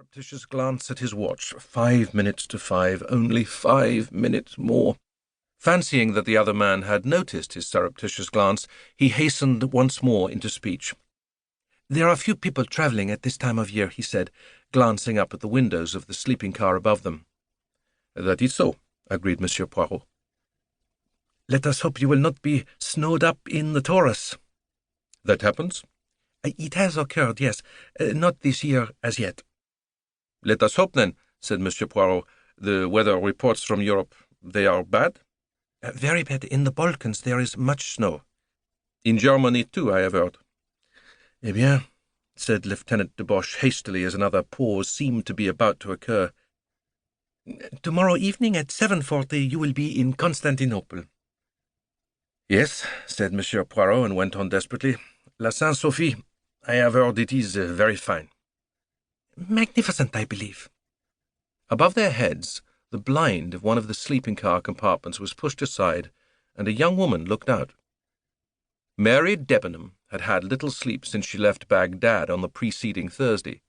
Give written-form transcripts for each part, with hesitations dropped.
surreptitious glance at his watch. 5 minutes to 5, only 5 minutes more. Fancying that the other man had noticed his surreptitious glance, he hastened once more into speech. "There are few people travelling at this time of year," he said, glancing up at the windows of the sleeping car above them. "That is so," agreed Monsieur Poirot. "Let us hope you will not be snowed up in the Taurus." "That happens?" "It has occurred, yes. Not this year as yet." "Let us hope, then," said Monsieur Poirot. "The weather reports from Europe, they are bad?" "Very bad. In the Balkans there is much snow." "In Germany, too, I have heard." "Eh bien," said Lieutenant de Bosch hastily as another pause seemed to be about to occur. "Tomorrow evening at 7:40 you will be in Constantinople." "Yes," said Monsieur Poirot, and went on desperately. "La Sainte-Sophie, I have heard it is very fine." "Magnificent, I believe." Above their heads, the blind of one of the sleeping-car compartments was pushed aside, and a young woman looked out. Mary Debenham had had little sleep since she left Baghdad on the preceding Thursday,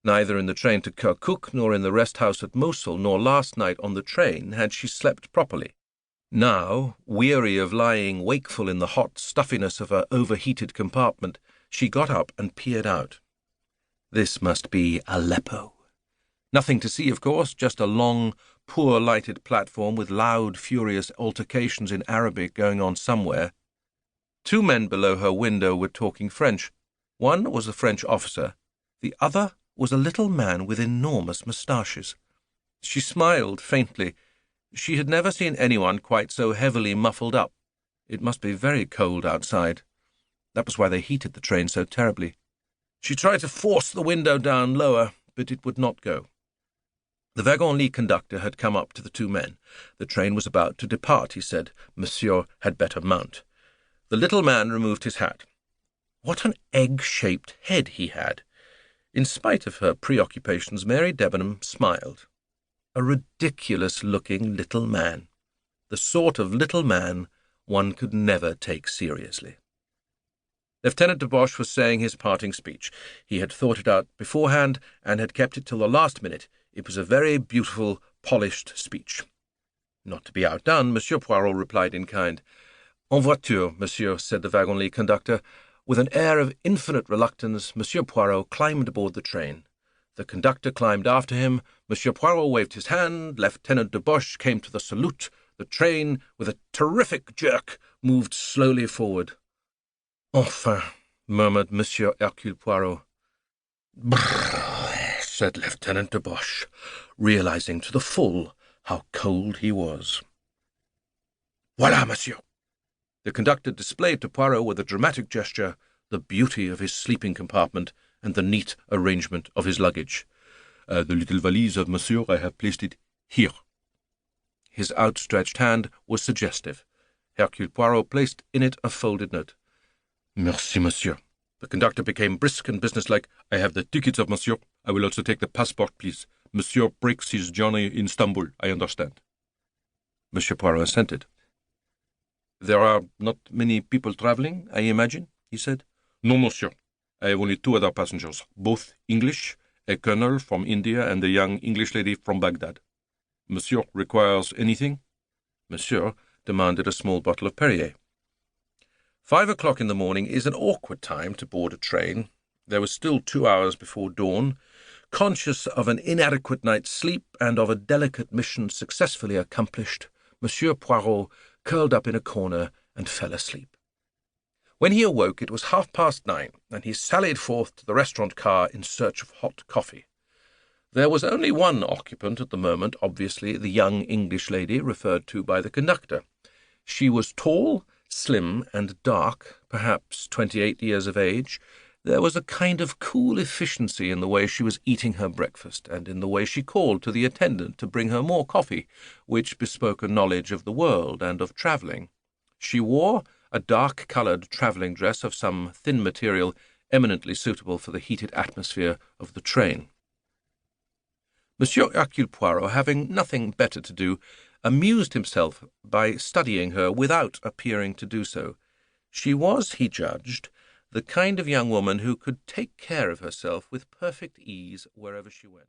neither in the train to Kirkuk nor in the rest-house at Mosul, nor last night on the train had she slept properly. Now, weary of lying wakeful in the hot stuffiness of her overheated compartment, she got up and peered out. This must be Aleppo. Nothing to see, of course, just a long, poor-lighted platform with loud, furious altercations in Arabic going on somewhere. 2 men below her window were talking French. One was a French officer. The other was a little man with enormous moustaches. She smiled faintly. She had never seen anyone quite so heavily muffled up. It must be very cold outside. That was why they heated the train so terribly. She tried to force the window down lower, but it would not go. The wagon-lit conductor had come up to the 2 men. The train was about to depart, he said. Monsieur had better mount. The little man removed his hat. What an egg-shaped head he had! In spite of her preoccupations, Mary Debenham smiled. A ridiculous-looking little man. The sort of little man one could never take seriously. Lieutenant de Bosch was saying his parting speech. He had thought it out beforehand and had kept it till the last minute. It was a very beautiful, polished speech. Not to be outdone, Monsieur Poirot replied in kind. "En voiture, monsieur," said the wagon-lit conductor. With an air of infinite reluctance, Monsieur Poirot climbed aboard the train. The conductor climbed after him. Monsieur Poirot waved his hand. Lieutenant de Bosch came to the salute. The train, with a terrific jerk, moved slowly forward. "Enfin," murmured Monsieur Hercule Poirot. "Brrr," said Lieutenant de Bosch, realizing to the full how cold he was. "Voilà, monsieur." The conductor displayed to Poirot with a dramatic gesture the beauty of his sleeping compartment and the neat arrangement of his luggage. "The little valise of monsieur, I have placed it here." His outstretched hand was suggestive. Hercule Poirot placed in it a folded note. "Merci, monsieur." The conductor became brisk and businesslike. "I have the tickets of monsieur. I will also take the passport, please. Monsieur breaks his journey in Istanbul, I understand." Monsieur Poirot assented. "There are not many people travelling, I imagine?" he said. "No, monsieur. I have only 2 other passengers, both English, a colonel from India and a young English lady from Baghdad. Monsieur requires anything?" Monsieur demanded a small bottle of Perrier. 5 o'clock in the morning is an awkward time to board a train. There was still 2 hours before dawn. Conscious of an inadequate night's sleep and of a delicate mission successfully accomplished, Monsieur Poirot curled up in a corner and fell asleep. When he awoke, it was 9:30, and he sallied forth to the restaurant car in search of hot coffee. There was only one occupant at the moment, obviously the young English lady referred to by the conductor. She was tall, slim, and dark, perhaps 28 years of age. There was a kind of cool efficiency in the way she was eating her breakfast, and in the way she called to the attendant to bring her more coffee, which bespoke a knowledge of the world and of travelling. She wore a dark-coloured travelling dress of some thin material eminently suitable for the heated atmosphere of the train. Monsieur Hercule Poirot, having nothing better to do, amused himself by studying her without appearing to do so. She was, he judged, the kind of young woman who could take care of herself with perfect ease wherever she went.